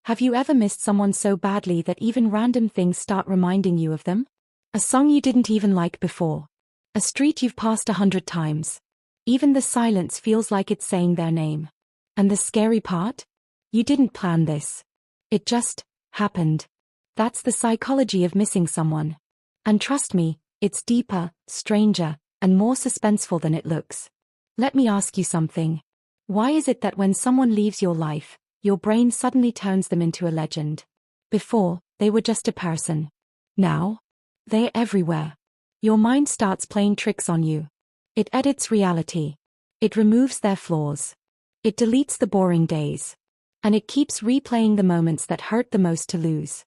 Have you ever missed someone so badly that even random things start reminding you of them? A song you didn't even like before. A street you've passed 100 times. Even the silence feels like it's saying their name. And the scary part? You didn't plan this. It just happened. That's the psychology of missing someone. And trust me, it's deeper, stranger, and more suspenseful than it looks. Let me ask you something. Why is it that when someone leaves your life, your brain suddenly turns them into a legend? Before, they were just a person. Now, they're everywhere. Your mind starts playing tricks on you. It edits reality. It removes their flaws. It deletes the boring days. And it keeps replaying the moments that hurt the most to lose.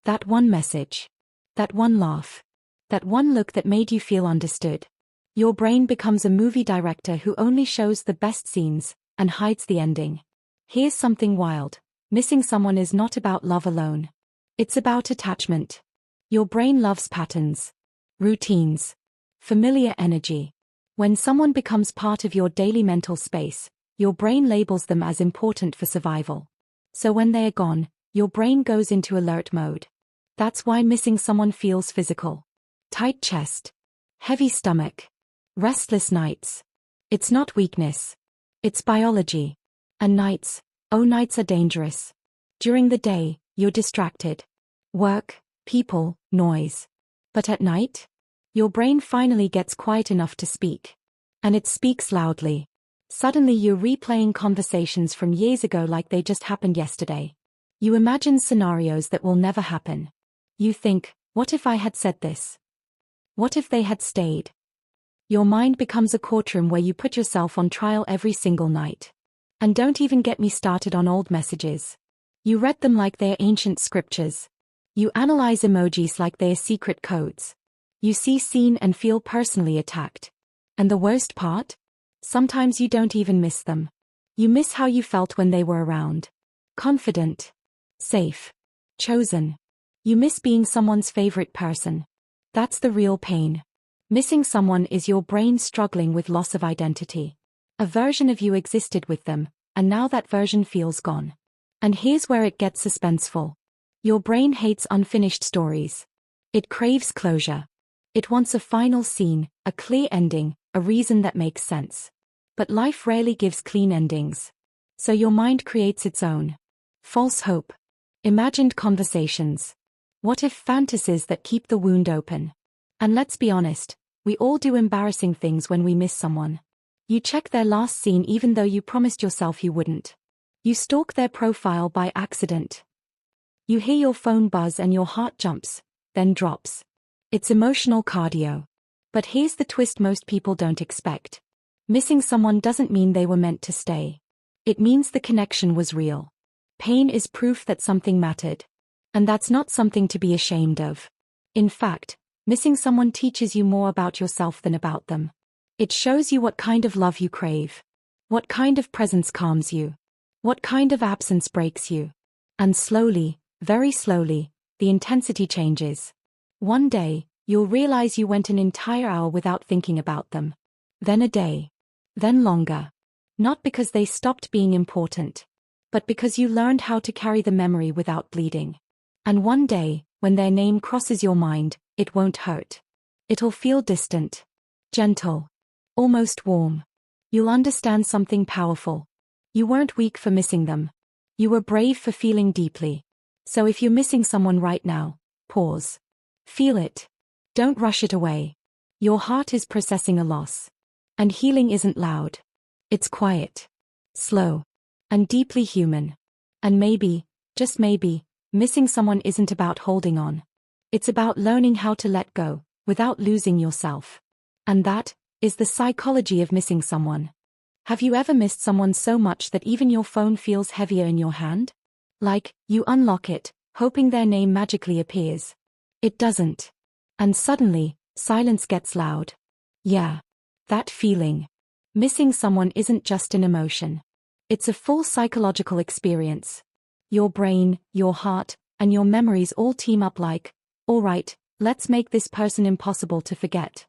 That one message. That one laugh. That one look that made you feel understood. Your brain becomes a movie director who only shows the best scenes and hides the ending. Here's something wild. Missing someone is not about love alone. It's about attachment. Your brain loves patterns, routines, familiar energy. When someone becomes part of your daily mental space, your brain labels them as important for survival. So when they are gone, your brain goes into alert mode. That's why missing someone feels physical. Tight chest. Heavy stomach. Restless nights. It's not weakness. It's biology. And nights, oh, nights are dangerous. During the day, you're distracted. Work, people, noise. But at night, your brain finally gets quiet enough to speak. And it speaks loudly. Suddenly you're replaying conversations from years ago like they just happened yesterday. You imagine scenarios that will never happen. You think, what if I had said this? What if they had stayed? Your mind becomes a courtroom where you put yourself on trial every single night. And don't even get me started on old messages. You read them like they're ancient scriptures. You analyze emojis like they're secret codes. You see, seen, and feel personally attacked. And the worst part? Sometimes you don't even miss them. You miss how you felt when they were around. Confident. Safe. Chosen. You miss being someone's favorite person. That's the real pain. Missing someone is your brain struggling with loss of identity. A version of you existed with them, and now that version feels gone. And here's where it gets suspenseful. Your brain hates unfinished stories. It craves closure. It wants a final scene, a clear ending, a reason that makes sense. But life rarely gives clean endings. So your mind creates its own. False hope. Imagined conversations. What if fantasies that keep the wound open? And let's be honest, we all do embarrassing things when we miss someone. You check their last scene even though you promised yourself you wouldn't. You stalk their profile by accident. You hear your phone buzz and your heart jumps, then drops. It's emotional cardio. But here's the twist most people don't expect. Missing someone doesn't mean they were meant to stay. It means the connection was real. Pain is proof that something mattered. And that's not something to be ashamed of. In fact, missing someone teaches you more about yourself than about them. It shows you what kind of love you crave. What kind of presence calms you. What kind of absence breaks you. And slowly, very slowly, the intensity changes. One day, you'll realize you went an entire hour without thinking about them. Then a day. Then longer. Not because they stopped being important, but because you learned how to carry the memory without bleeding. And one day, when their name crosses your mind, it won't hurt. It'll feel distant. Gentle. Almost warm. You'll understand something powerful. You weren't weak for missing them. You were brave for feeling deeply. So if you're missing someone right now, pause. Feel it. Don't rush it away. Your heart is processing a loss. And healing isn't loud. It's quiet. Slow. And deeply human. And maybe, just maybe, missing someone isn't about holding on. It's about learning how to let go, without losing yourself. And that is the psychology of missing someone. Have you ever missed someone so much that even your phone feels heavier in your hand? Like, you unlock it, hoping their name magically appears. It doesn't. And suddenly, silence gets loud. Yeah. That feeling. Missing someone isn't just an emotion. It's a full psychological experience. Your brain, your heart, and your memories all team up like, all right, let's make this person impossible to forget.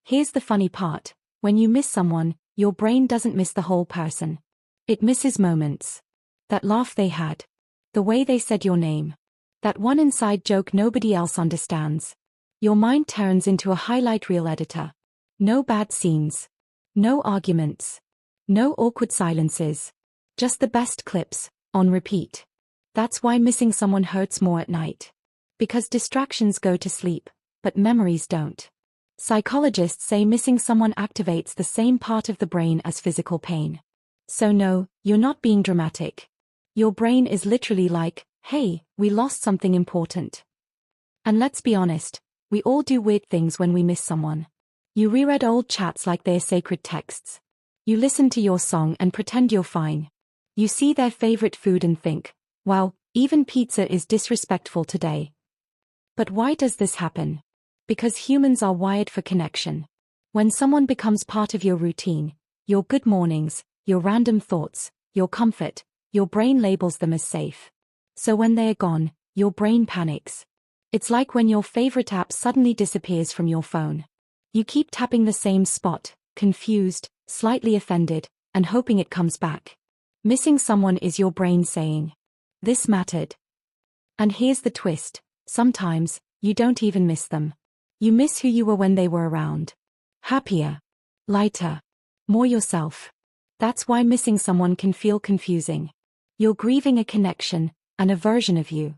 Here's the funny part. When you miss someone, your brain doesn't miss the whole person. It misses moments. That laugh they had. The way they said your name. That one inside joke nobody else understands. Your mind turns into a highlight reel editor. No bad scenes. No arguments. No awkward silences. Just the best clips, on repeat. That's why missing someone hurts more at night. Because distractions go to sleep, but memories don't. Psychologists say missing someone activates the same part of the brain as physical pain. So no, you're not being dramatic. Your brain is literally like, hey, we lost something important. And let's be honest, we all do weird things when we miss someone. You reread old chats like they're sacred texts. You listen to your song and pretend you're fine. You see their favorite food and think, wow, even pizza is disrespectful today. But why does this happen? Because humans are wired for connection. When someone becomes part of your routine, your good mornings, your random thoughts, your comfort, your brain labels them as safe. So when they're gone, your brain panics. It's like when your favorite app suddenly disappears from your phone. You keep tapping the same spot, confused, slightly offended, and hoping it comes back. Missing someone is your brain saying, this mattered. And here's the twist, sometimes, you don't even miss them. You miss who you were when they were around. Happier. Lighter. More yourself. That's why missing someone can feel confusing. You're grieving a connection, and a version of you.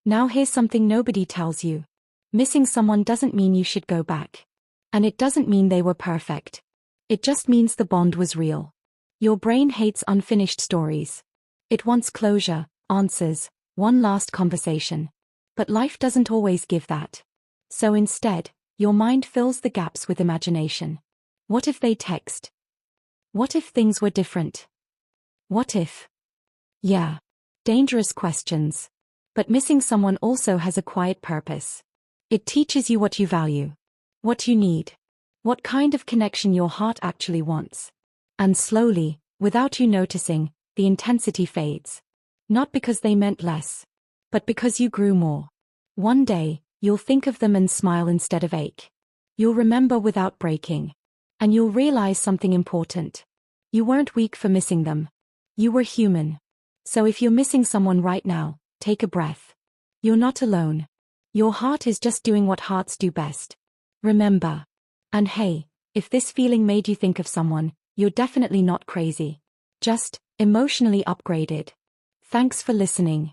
Now here's something nobody tells you. Missing someone doesn't mean you should go back. And it doesn't mean they were perfect. It just means the bond was real. Your brain hates unfinished stories. It wants closure, answers, one last conversation. But life doesn't always give that. So instead, your mind fills the gaps with imagination. What if they text? What if things were different? What if? Yeah. Dangerous questions. But missing someone also has a quiet purpose. It teaches you what you value. What you need. What kind of connection your heart actually wants. And slowly, without you noticing, the intensity fades. Not because they meant less, but because you grew more. One day, you'll think of them and smile instead of ache. You'll remember without breaking. And you'll realize something important. You weren't weak for missing them. You were human. So if you're missing someone right now, take a breath. You're not alone. Your heart is just doing what hearts do best. Remember. And hey, if this feeling made you think of someone, you're definitely not crazy. Just emotionally upgraded. Thanks for listening.